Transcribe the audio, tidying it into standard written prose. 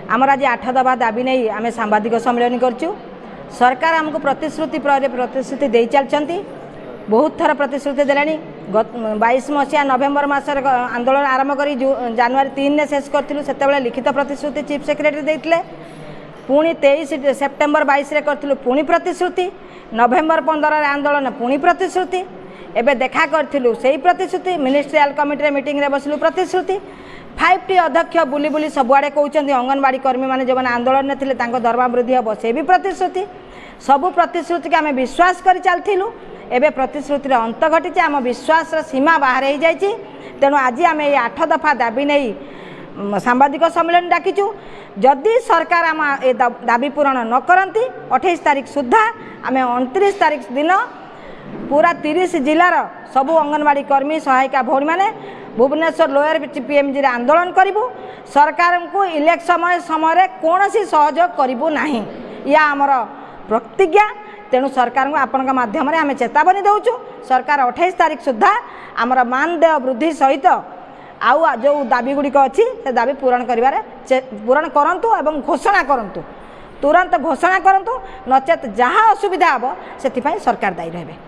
आमर आज 8 दफा दाबी नहीं आम सांबादिक सम्मेलन करूँ। सरकार आमको प्रतिश्रुति पर प्रतिश्रुति दे चलती, बहुत थर प्रतिश्रुति देलानी। 22 मसीहा नवेम्बर मासर आंदोलन आरंभ कर जनवरी 3 शेष करूँ। से लिखित प्रतिश्रुति चीफ सेक्रेटरी देते, पुणी 23 सेप्टेम्बर 22 करूँ, पुणी प्रतिश्रुति नवेम्बर 15 आंदोलन पुणी प्रतिश्रुति। एवं देखा करूँ से प्रतिश्रुति मिनिस्ट्रियल कमिटी मीटिंग रे बसलु प्रतिश्रुति। 5टी अध्यक्ष बुली बुली सबुआड़े कहते अंगनवाड़ी कर्मी मैंने जो आंदोलन थे दरमा वृद्धि हम से भी प्रतिश्रुति। सबू प्रतिश्रुति के आम विश्वास कर चलूँ। एवं प्रतिश्रुतिर अंत घटी आम विश्वास सीमा बाहर हो जाए। तेणु आज आम ये 8 दफा दाबी नहीं सांबादिक सम्मेलन डाकिचु। जदि सरकार आम ए दाबी पूरण न करती 28 तारीख सुधा आम 29 तारीख दिन पूरा 30 जिलार सबू अंगनवाड़ी कर्मी सहायिका भौणी मैंने भुवनेश्वर लोयर पीएमजी आंदोलन करूँ। सरकार को इलेक्शन समय कौन सी सहयोग करूँ ना, या आमर प्रतिज्ञा। तेणु सरकार को आपण माध्यम आम चेतावनी दौचु। सरकार 28 तारीख सुधा आमर मानदेय वृद्धि सहित आउ जो दाबी गुड़िक अच्छी से दाबी पूरण पूरण करंतु एवं घोषणा करंतु, तुरंत घोषणा करंतु। नचेत जहाँ असुविधा हम से सरकार दायी रहे।